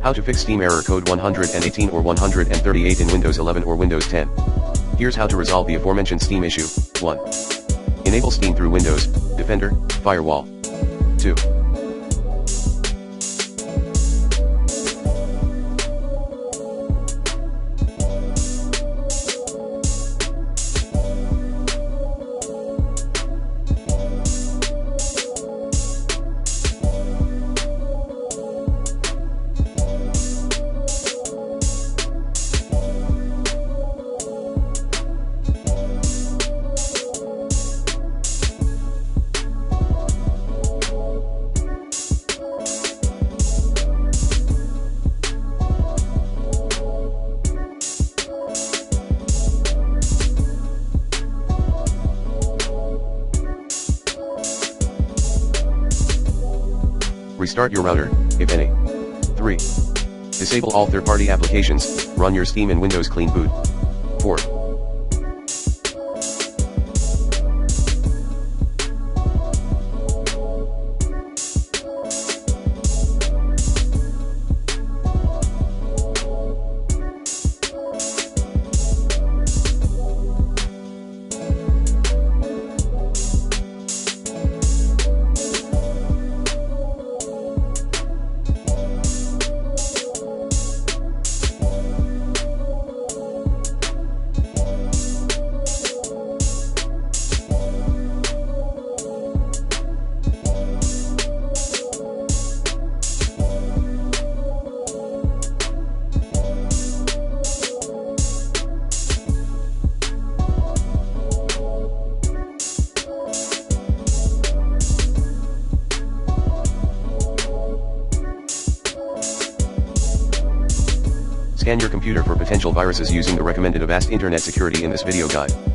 How to fix Steam error code 118 or 138 in Windows 11 or Windows 10. Here's how to resolve the aforementioned Steam issue. 1. Enable Steam through Windows, Defender, Firewall. 2. Restart your router, if any. 3. Disable all third-party applications, run your Steam and Windows clean boot. 4. Scan your computer for potential viruses using the recommended Avast Internet Security in this video guide.